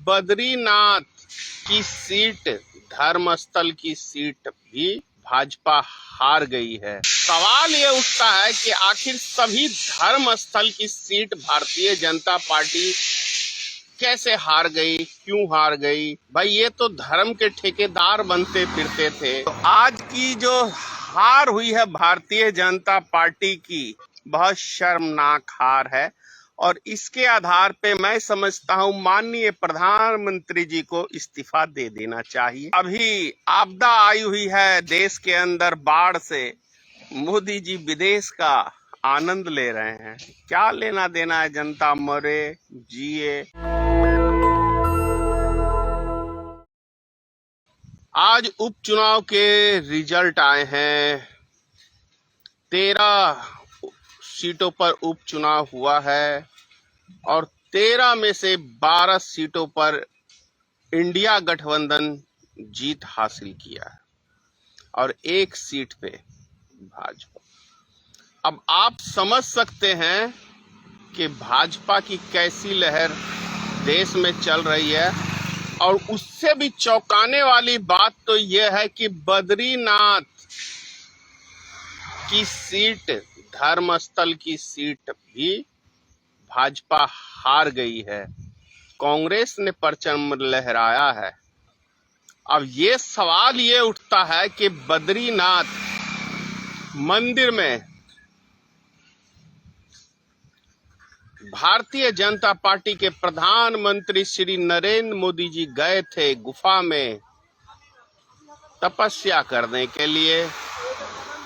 बद्रीनाथ की सीट, धर्मस्थल की सीट भी भाजपा हार गई है। सवाल ये उठता है कि आखिर सभी धर्मस्थल की सीट भारतीय जनता पार्टी कैसे हार गई, क्यों हार गई? भाई ये तो धर्म के ठेकेदार बनते फिरते थे। तो आज की जो हार हुई है भारतीय जनता पार्टी की, बहुत शर्मनाक हार है और इसके आधार पे मैं समझता हूं माननीय प्रधानमंत्री जी को इस्तीफा दे देना चाहिए। अभी आपदा आई हुई है देश के अंदर बाढ़ से, मोदी जी विदेश का आनंद ले रहे हैं। क्या लेना देना है, जनता मरे जिए। आज उपचुनाव के रिजल्ट आए हैं। 13 सीटों पर उपचुनाव हुआ है और 13 में से 12 सीटों पर इंडिया गठबंधन जीत हासिल किया है और 1 सीट पे भाजपा। अब आप समझ सकते हैं कि भाजपा की कैसी लहर देश में चल रही है। और उससे भी चौंकाने वाली बात तो यह है कि बद्रीनाथ की सीट, धर्मस्थल की सीट भी भाजपा हार गई है। कांग्रेस ने परचम लहराया है। अब ये सवाल ये उठता है कि बद्रीनाथ मंदिर में भारतीय जनता पार्टी के प्रधानमंत्री श्री नरेंद्र मोदी जी गए थे गुफा में तपस्या करने के लिए,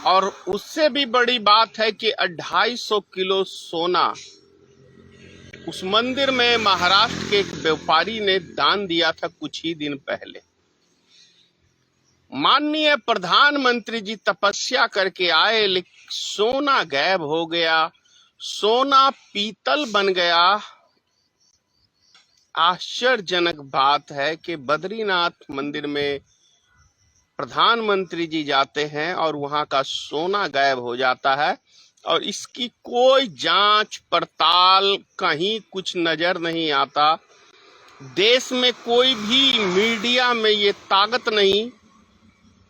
और उससे भी बड़ी बात है कि 250 किलो सोना उस मंदिर में महाराष्ट्र के एक व्यापारी ने दान दिया था कुछ ही दिन पहले। माननीय प्रधानमंत्री जी तपस्या करके आए, लेकिन सोना गायब हो गया, सोना पीतल बन गया। आश्चर्यजनक बात है कि बद्रीनाथ मंदिर में प्रधानमंत्री जी जाते हैं और वहां का सोना गायब हो जाता है और इसकी कोई जांच पड़ताल, कहीं कुछ नजर नहीं आता। देश में कोई भी मीडिया में ये ताकत नहीं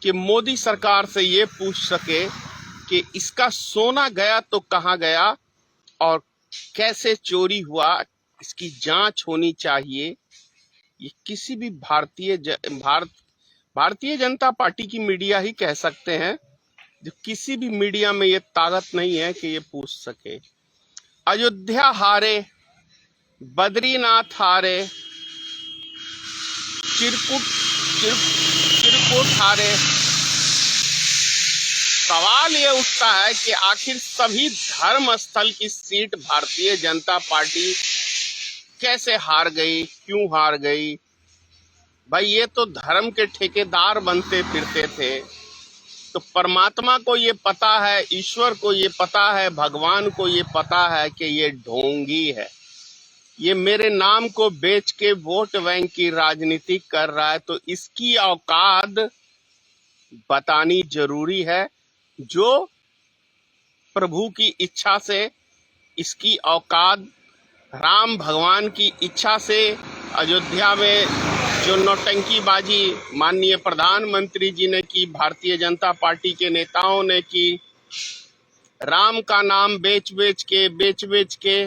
कि मोदी सरकार से ये पूछ सके कि इसका सोना गया तो कहाँ गया और कैसे चोरी हुआ, इसकी जांच होनी चाहिए। ये किसी भी भारतीय जनता पार्टी की मीडिया ही कह सकते हैं, जो किसी भी मीडिया में ये ताकत नहीं है कि ये पूछ सके। अयोध्या हारे, बद्रीनाथ हारे, चिरकुट हारे। सवाल ये उठता है कि आखिर सभी धर्म स्थल की सीट भारतीय जनता पार्टी कैसे हार गई, क्यों हार गई? भाई ये तो धर्म के ठेकेदार बनते फिरते थे। तो परमात्मा को ये पता है, ईश्वर को ये पता है, भगवान को ये पता है कि ये ढोंगी है, ये मेरे नाम को बेच के वोट बैंक की राजनीति कर रहा है। तो इसकी औकात बतानी जरूरी है। जो प्रभु की इच्छा से इसकी औकात, राम भगवान की इच्छा से अयोध्या में जो नौटंकीबाजी माननीय प्रधानमंत्री जी ने की, भारतीय जनता पार्टी के नेताओं ने की, राम का नाम बेच बेच के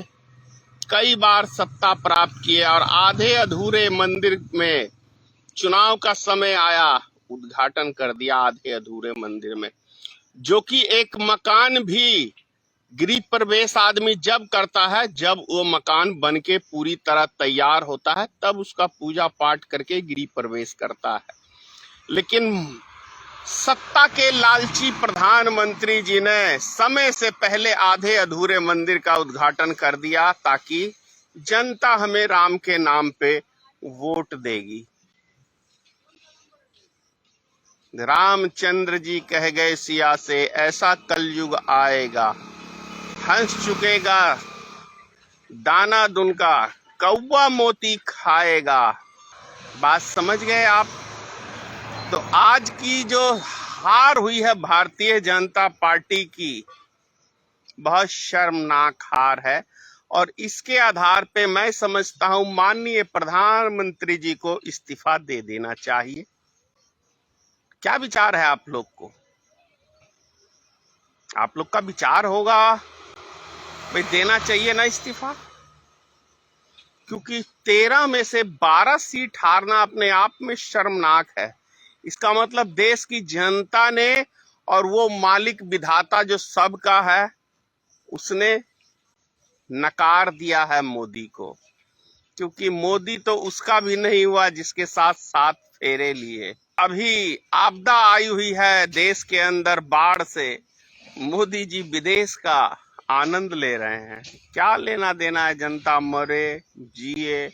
कई बार सत्ता प्राप्त किए और आधे अधूरे मंदिर में चुनाव का समय आया, उद्घाटन कर दिया आधे अधूरे मंदिर में। जो कि एक मकान भी गृह प्रवेश आदमी जब करता है, जब वो मकान बनके पूरी तरह तैयार होता है, तब उसका पूजा पाठ करके गृह प्रवेश करता है। लेकिन सत्ता के लालची प्रधानमंत्री जी ने समय से पहले आधे अधूरे मंदिर का उद्घाटन कर दिया ताकि जनता हमें राम के नाम पे वोट देगी। रामचंद्र जी कह गए सिया से, ऐसा कलयुग आएगा, हंस चुकेगा दाना दुनका, कौवा मोती खाएगा। बात समझ गए आप? तो आज की जो हार हुई है भारतीय जनता पार्टी की, बहुत शर्मनाक हार है और इसके आधार पे मैं समझता हूं माननीय प्रधानमंत्री जी को इस्तीफा दे देना चाहिए। क्या विचार है आप लोग को? आप लोग का विचार होगा भाई देना चाहिए ना इस्तीफा, क्योंकि 13 में से 12 सीट हारना अपने आप में शर्मनाक है। इसका मतलब देश की जनता ने और वो मालिक विधाता जो सबका है उसने नकार दिया है मोदी को, क्योंकि मोदी तो उसका भी नहीं हुआ जिसके साथ 7 फेरे लिए। अभी आपदा आई हुई है देश के अंदर बाढ़ से, मोदी जी विदेश का आनंद ले रहे हैं। क्या लेना देना है, जनता मरे जिए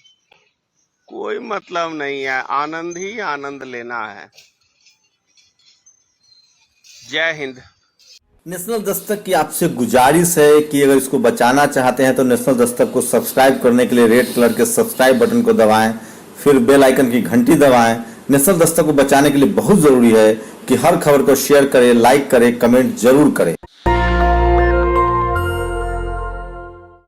कोई मतलब नहीं है, आनंद ही आनंद लेना है। जय हिंद। नेशनल दस्तक की आपसे गुजारिश है कि अगर इसको बचाना चाहते हैं तो नेशनल दस्तक को सब्सक्राइब करने के लिए रेड कलर के सब्सक्राइब बटन को दबाएं, फिर बेल आइकन की घंटी दबाएं। नेशनल दस्तक को बचाने के लिए बहुत जरूरी है कि हर खबर को शेयर करें, लाइक करें, कमेंट जरूर करें।